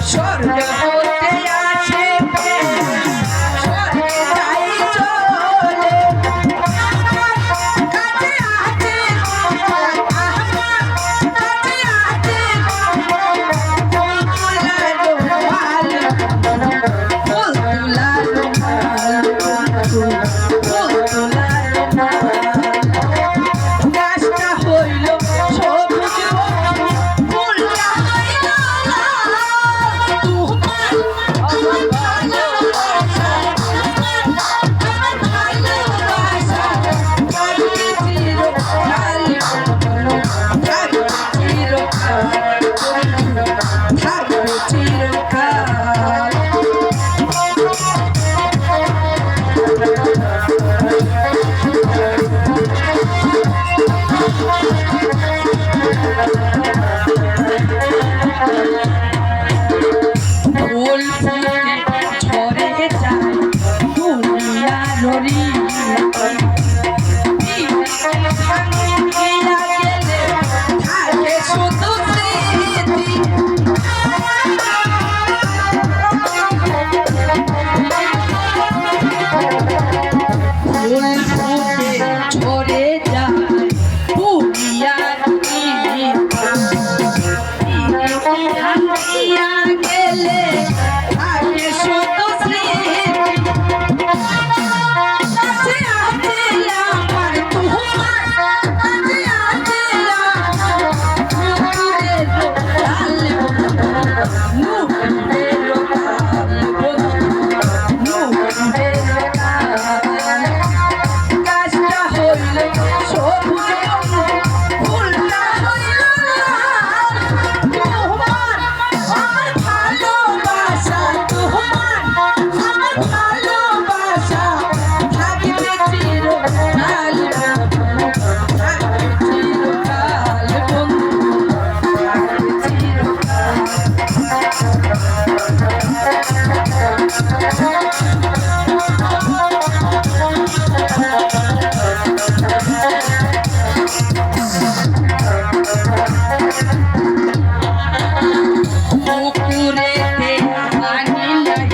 স্বর্গ হতে আসে স্বর্গে যাই চলে কাছে আছে কাছে আছে ফুল তুলালো মাল ফুল তুলালো মাল ফুল তুলালো মাল গাছটা হইল সবুজ ফুলটা হইল লাল তোমার আমার ভালোবাসা আমার ভালোবাসা থাকবে চিরকাল থাকবে চিরকাল থাকবে চিরকাল ফুল ফুটে ঝরে যায় দুনিয়ার ভাঙিয়া গেলে থাকে শুধু স্মৃতি ফুল ফুটে ঝরে যায় দুনিয়ার ভাঙিয়া গেলে থাকে শুধু স্মৃতি কাছে আছে আমার তোমার কাছে আছে নূরের লাল নূরের নূরের গাছটা হইল সবুজ ফুলটা হইল লাল তোমার আমার ভালোবাসা তোমার আমার ভালোবাসা থাকবে চিরকাল থাকবে চিরকাল বন্ধু থাকবে পুকুরেতে পানি নাই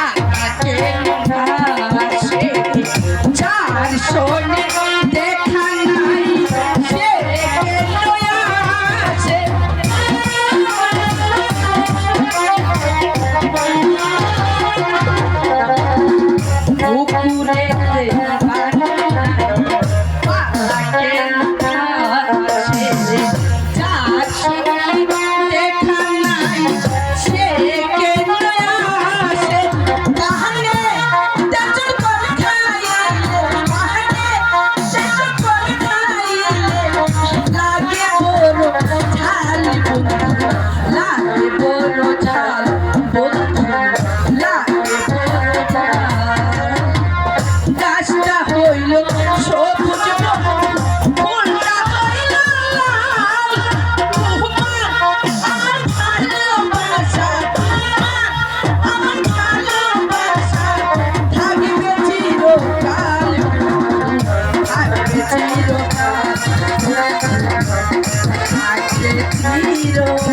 আকাশে ভাসে যার শোনে দেখা নাই সে কেন আসে পুকুরেতে পানি নাই আকাশে ভাসে যার শোনে দেখা নাই সে কেন আসে কাহানে তেজল করে খাইলে কাহানে তেজল করে খাইলে লাগে বড় ঝাল বন্ধু লাগে বড় ঝাল বন্ধু লাগে বড় ঝাল গাছটা হইল সবুজ ফুলটা হইল লাল তোমার আমার ভালোবাসা তোমার আমার ভালোবাসা থাকবে চিরকাল থাকবে চিরকাল থাকবে চিরকাল